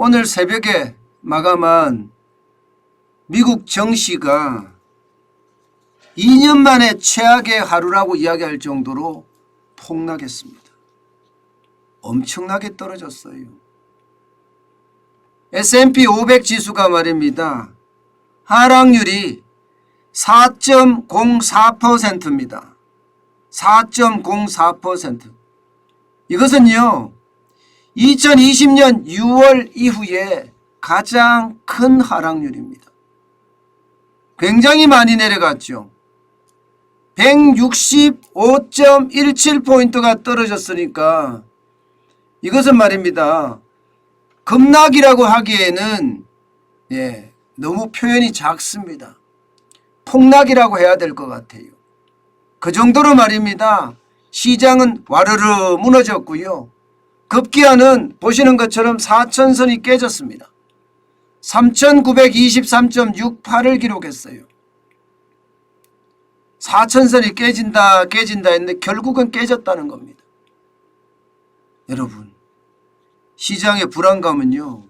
오늘 새벽에 마감한 미국 증시가 2년 만에 최악의 하루라고 이야기할 정도로 폭락했습니다. 엄청나게 떨어졌어요. S&P 500 지수가 말입니다. 하락률이 4.04%입니다. 4.04%. 이것은요, 2020년 6월 이후에 가장 큰 하락률입니다. 굉장히 많이 내려갔죠. 165.17포인트가 떨어졌으니까 이것은 말입니다. 급락이라고 하기에는 너무 표현이 작습니다. 폭락이라고 해야 될 것 같아요. 그 정도로 말입니다. 시장은 와르르 무너졌고요. 급기야는 보시는 것처럼 4천선이 깨졌습니다. 3923.68을 기록했어요. 4천선이 깨진다 했는데 결국은 깨졌다는 겁니다. 여러분, 시장의 불안감은요,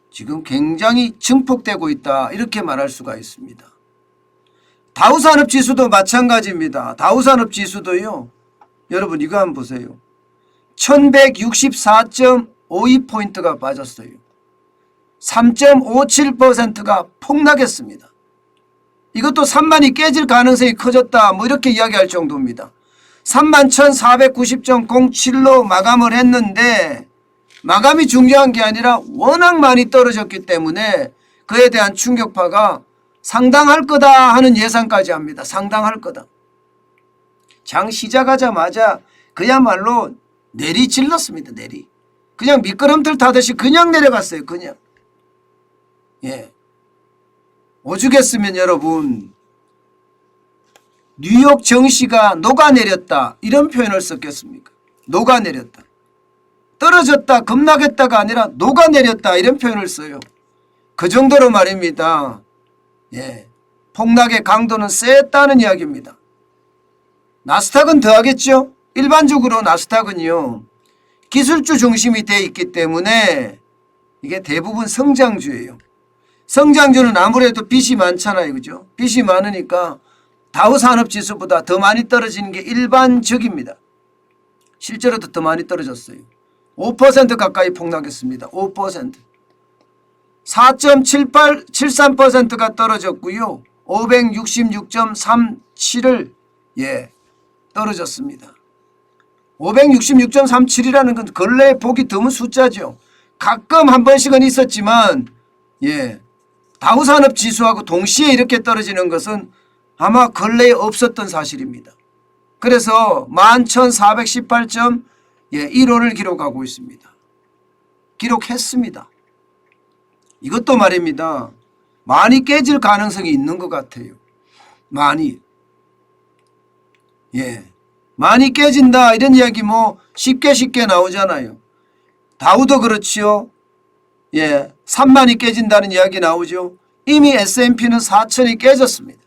지금 굉장히 증폭되고 있다, 이렇게 말할 수가 있습니다. 다우산업지수도 마찬가지입니다. 다우산업지수도요, 여러분 이거 한번 보세요. 1164.52포인트가 빠졌어요. 3.57%가 폭락했습니다. 이것도 3만이 깨질 가능성이 커졌다, 뭐 이렇게 이야기할 정도입니다. 31,490.07로 마감을 했는데 마감이 중요한 게 아니라 워낙 많이 떨어졌기 때문에 그에 대한 충격파가 상당할 거다 하는 예상까지 합니다. 상당할 거다. 장 시작하자마자 그야말로 내리질렀습니다. 그냥 미끄럼틀 타듯이 그냥 내려갔어요. 그냥. 오죽했으면 여러분, 뉴욕 증시가 녹아내렸다, 이런 표현을 썼겠습니까? 녹아내렸다. 떨어졌다, 급락했다가 아니라 녹아내렸다, 이런 표현을 써요. 그 정도로 말입니다. 폭락의 강도는 셌다는 이야기입니다. 나스닥은 더 하겠죠. 일반적으로 나스닥은요, 기술주 중심이 되어 있기 때문에 이게 대부분 성장주예요. 성장주는 아무래도 빚이 많잖아요. 그죠? 빚이 많으니까 다우산업지수보다 더 많이 떨어지는 게 일반적입니다. 실제로도 더 많이 떨어졌어요. 5% 가까이 폭락했습니다. 5%. 4.73%가 떨어졌고요. 566.37을 떨어졌습니다. 566.37이라는 건 근래에 보기 드문 숫자죠. 가끔 한 번씩은 있었지만 다우산업지수하고 동시에 이렇게 떨어지는 것은 아마 근래에 없었던 사실입니다. 그래서 11,418.15를 기록하고 있습니다. 기록했습니다. 이것도 말입니다. 많이 깨질 가능성이 있는 것 같아요. 많이. 많이 깨진다, 이런 이야기 뭐 쉽게 나오잖아요. 다우도 그렇지요. 3만이 깨진다는 이야기 나오죠. 이미 S&P는 4천이 깨졌습니다.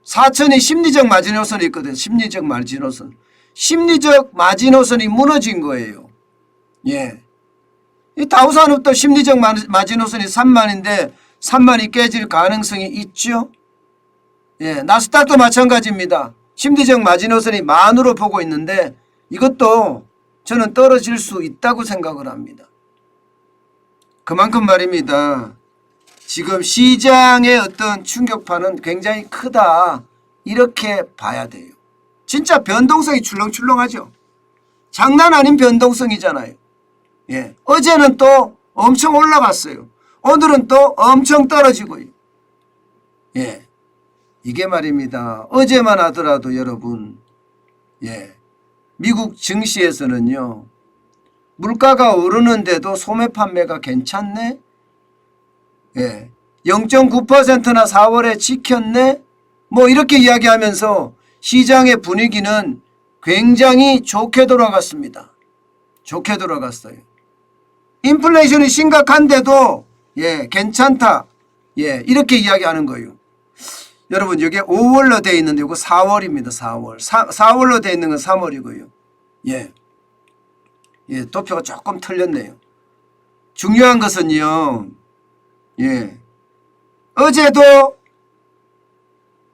4천이 심리적 마지노선이 있거든요. 심리적 마지노선. 심리적 마지노선이 무너진 거예요. 이 다우산업도 심리적 마지노선이 3만인데 3만이 깨질 가능성이 있죠. 나스닥도 마찬가지입니다. 심리적 마지노선이 만으로 보고 있는데 이것도 저는 떨어질 수 있다고 생각을 합니다. 그만큼 말입니다. 지금 시장의 어떤 충격파는 굉장히 크다, 이렇게 봐야 돼요. 진짜 변동성이 출렁출렁하죠. 장난 아닌 변동성이잖아요. 어제는 또 엄청 올라갔어요. 오늘은 또 엄청 떨어지고요. 이게 말입니다. 어제만 하더라도 여러분, 미국 증시에서는요, 물가가 오르는데도 소매 판매가 괜찮네? 0.9%나 4월에 지켰네? 뭐 이렇게 이야기하면서 시장의 분위기는 굉장히 좋게 돌아갔습니다. 좋게 돌아갔어요. 인플레이션이 심각한데도 괜찮다, 이렇게 이야기하는 거예요. 여러분, 여기에 5월로 되어 있는데 이거 4월입니다. 4월. 4월로 되어 있는 건 3월이고요. 도표가 조금 틀렸네요. 중요한 것은요, 예, 어제도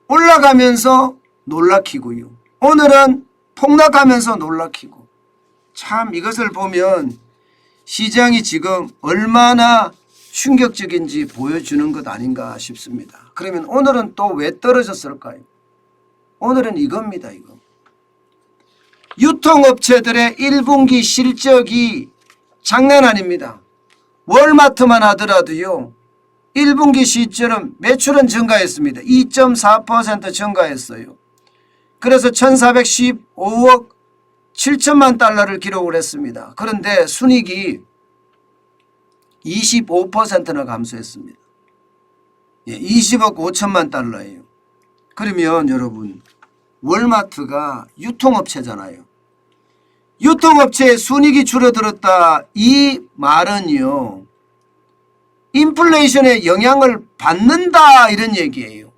올라가면서 놀라키고요, 오늘은 폭락하면서 놀라키고, 참 이것을 보면 시장이 지금 얼마나 충격적인지 보여주는 것 아닌가 싶습니다. 그러면 오늘은 또 왜 떨어졌을까요? 오늘은 이겁니다. 이거. 유통업체들의 1분기 실적이 장난 아닙니다. 월마트만 하더라도요, 1분기 실적은 매출은 증가했습니다. 2.4% 증가했어요. 그래서 1415억 7천만 달러를 기록을 했습니다. 그런데 순이익이 25%나 감소했습니다. 20억 5천만 달러예요. 그러면 여러분, 월마트가 유통업체잖아요. 유통업체의 순이익이 줄어들었다, 이 말은요, 인플레이션의 영향을 받는다 이런 얘기예요.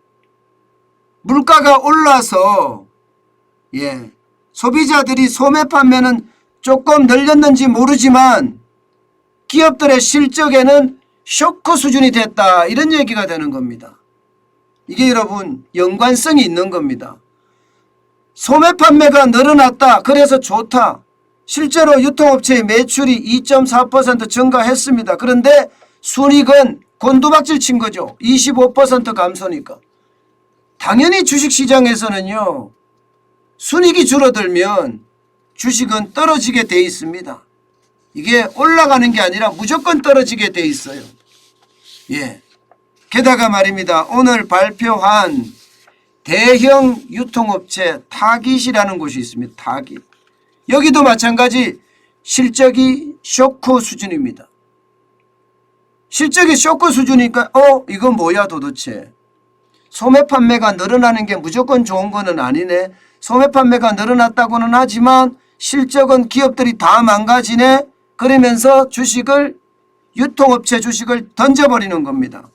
물가가 올라서 소비자들이 소매 판매는 조금 늘렸는지 모르지만 기업들의 실적에는 쇼크 수준이 됐다, 이런 얘기가 되는 겁니다. 이게 여러분 연관성이 있는 겁니다. 소매 판매가 늘어났다, 그래서 좋다. 실제로 유통업체의 매출이 2.4% 증가했습니다. 그런데 순이익은 곤두박질 친 거죠. 25% 감소니까. 당연히 주식시장에서는요, 순이익이 줄어들면 주식은 떨어지게 돼 있습니다. 이게 올라가는 게 아니라 무조건 떨어지게 돼 있어요. 게다가 말입니다, 오늘 발표한 대형 유통업체 타깃이라는 곳이 있습니다. 타깃. 여기도 마찬가지 실적이 쇼크 수준입니다. 실적이 쇼크 수준이니까 이건 뭐야 도대체. 소매 판매가 늘어나는 게 무조건 좋은 거는 아니네. 소매 판매가 늘어났다고는 하지만 실적은 기업들이 다 망가지네. 그러면서 유통업체 주식을 던져버리는 겁니다.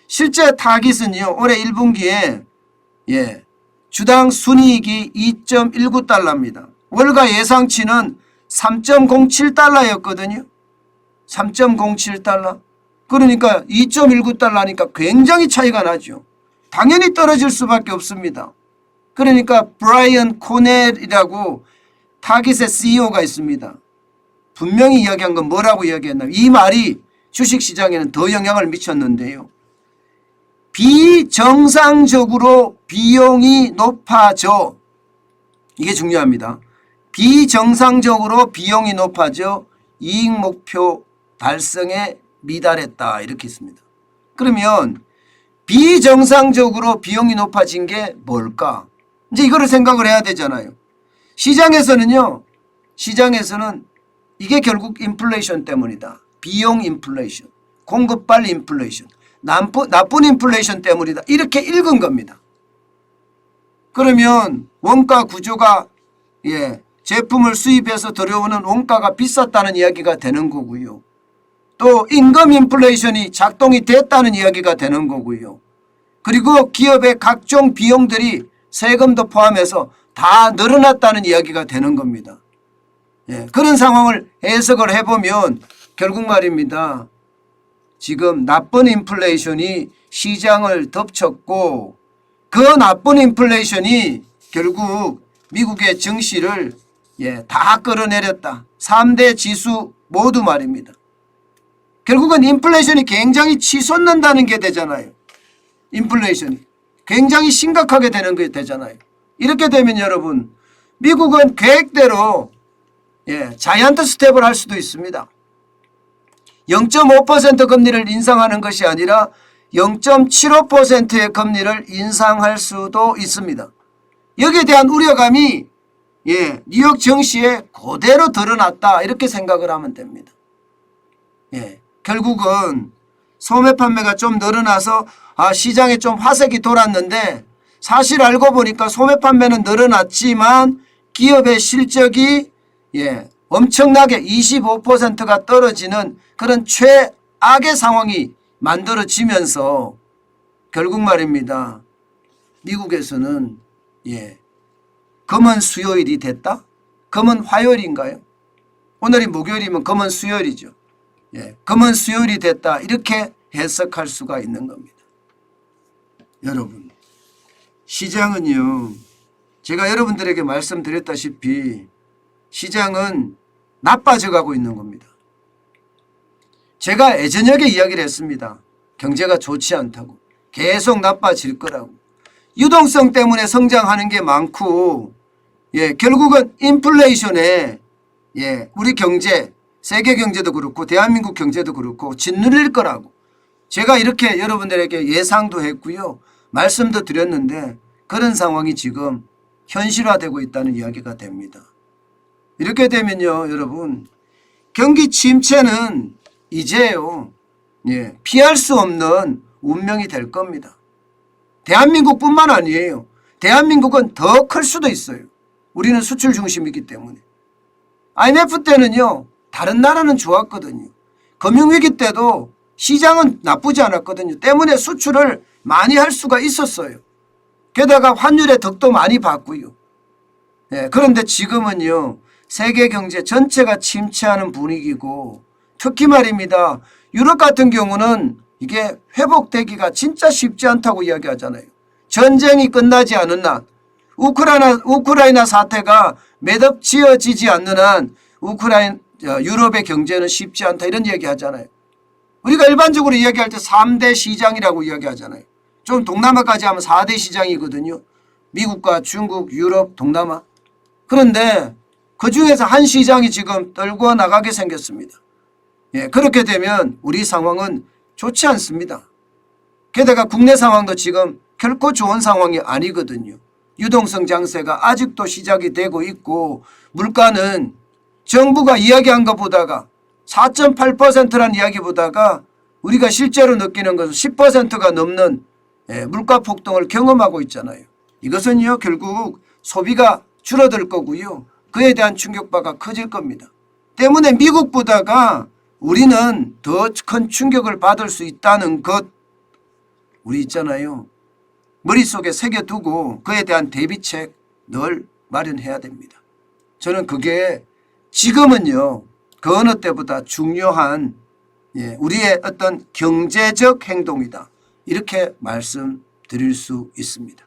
실제 타깃은요, 올해 1분기에 주당 순이익이 2.19달러입니다. 월가 예상치는 3.07달러였거든요. 3.07달러. 그러니까 2.19달러니까 굉장히 차이가 나죠. 당연히 떨어질 수밖에 없습니다. 그러니까 브라이언 코넬이라고 타깃의 CEO가 있습니다. 분명히 이야기한 건 뭐라고 이야기했나요? 이 말이 주식시장에는 더 영향을 미쳤는데요. 비정상적으로 비용이 높아져. 이게 중요합니다. 비정상적으로 비용이 높아져 이익 목표 달성에 미달했다, 이렇게 있습니다. 그러면 비정상적으로 비용이 높아진 게 뭘까? 이제 이거를 생각을 해야 되잖아요. 시장에서는 이게 결국 인플레이션 때문이다. 비용 인플레이션, 공급발 인플레이션, 나쁜 인플레이션 때문이다, 이렇게 읽은 겁니다. 그러면 원가 구조가 제품을 수입해서 들여오는 원가가 비쌌다는 이야기가 되는 거고요. 또 임금 인플레이션이 작동이 됐다는 이야기가 되는 거고요. 그리고 기업의 각종 비용들이 세금도 포함해서 다 늘어났다는 이야기가 되는 겁니다. 그런 상황을 해석을 해보면 결국 말입니다, 지금 나쁜 인플레이션이 시장을 덮쳤고 그 나쁜 인플레이션이 결국 미국의 증시를 다 끌어내렸다. 3대 지수 모두 말입니다. 결국은 인플레이션이 굉장히 치솟는다는 게 되잖아요. 인플레이션이 굉장히 심각하게 되는 게 되잖아요. 이렇게 되면 여러분, 미국은 계획대로 자이언트 스텝을 할 수도 있습니다. 0.5% 금리를 인상하는 것이 아니라 0.75%의 금리를 인상할 수도 있습니다. 여기에 대한 우려감이 뉴욕 증시에 그대로 드러났다, 이렇게 생각을 하면 됩니다. 결국은 소매 판매가 좀 늘어나서 시장에 좀 화색이 돌았는데, 사실 알고 보니까 소매 판매는 늘어났지만 기업의 실적이 엄청나게 25%가 떨어지는 그런 최악의 상황이 만들어지면서 결국 말입니다, 미국에서는 금은 수요일이 됐다? 금은 화요일인가요? 오늘이 목요일이면 금은 수요일이죠. 금은 수요일이 됐다 이렇게 해석할 수가 있는 겁니다. 여러분, 시장은요, 제가 여러분들에게 말씀드렸다시피 시장은 나빠져 가고 있는 겁니다. 제가 예전역에 이야기를 했습니다. 경제가 좋지 않다고, 계속 나빠질 거라고. 유동성 때문에 성장하는 게 많고 결국은 인플레이션에 우리 경제, 세계 경제도 그렇고 대한민국 경제도 그렇고 짓눌릴 거라고 제가 이렇게 여러분들에게 예상도 했고요. 말씀도 드렸는데 그런 상황이 지금 현실화되고 있다는 이야기가 됩니다. 이렇게 되면요, 여러분, 경기 침체는 이제요, 피할 수 없는 운명이 될 겁니다. 대한민국뿐만 아니에요. 대한민국은 더 클 수도 있어요. 우리는 수출 중심이기 때문에. IMF 때는요, 다른 나라는 좋았거든요. 금융위기 때도 시장은 나쁘지 않았거든요. 때문에 수출을 많이 할 수가 있었어요. 게다가 환율의 덕도 많이 받고요. 그런데 지금은요, 세계 경제 전체가 침체하는 분위기고, 특히 말입니다, 유럽 같은 경우는 이게 회복되기가 진짜 쉽지 않다고 이야기하잖아요. 전쟁이 끝나지 않은 한, 우크라이나 사태가 매듭지어지지 않는 한 유럽의 경제는 쉽지 않다 이런 이야기하잖아요. 우리가 일반적으로 이야기할 때 3대 시장이라고 이야기하잖아요. 좀 동남아까지 하면 4대 시장이거든요. 미국과 중국, 유럽, 동남아. 그런데 그중에서 한 시장이 지금 떨고 나가게 생겼습니다. 그렇게 되면 우리 상황은 좋지 않습니다. 게다가 국내 상황도 지금 결코 좋은 상황이 아니거든요. 유동성 장세가 아직도 시작이 되고 있고, 물가는 정부가 이야기한 것보다가 4.8%라는 이야기보다가 우리가 실제로 느끼는 것은 10%가 넘는 물가 폭등을 경험하고 있잖아요. 이것은요, 결국 소비가 줄어들 거고요. 그에 대한 충격파가 커질 겁니다. 때문에 미국보다가 우리는 더 큰 충격을 받을 수 있다는 것, 우리 있잖아요, 머릿속에 새겨두고 그에 대한 대비책 늘 마련해야 됩니다. 저는 그게 지금은요, 그 어느 때보다 중요한 우리의 어떤 경제적 행동이다, 이렇게 말씀드릴 수 있습니다.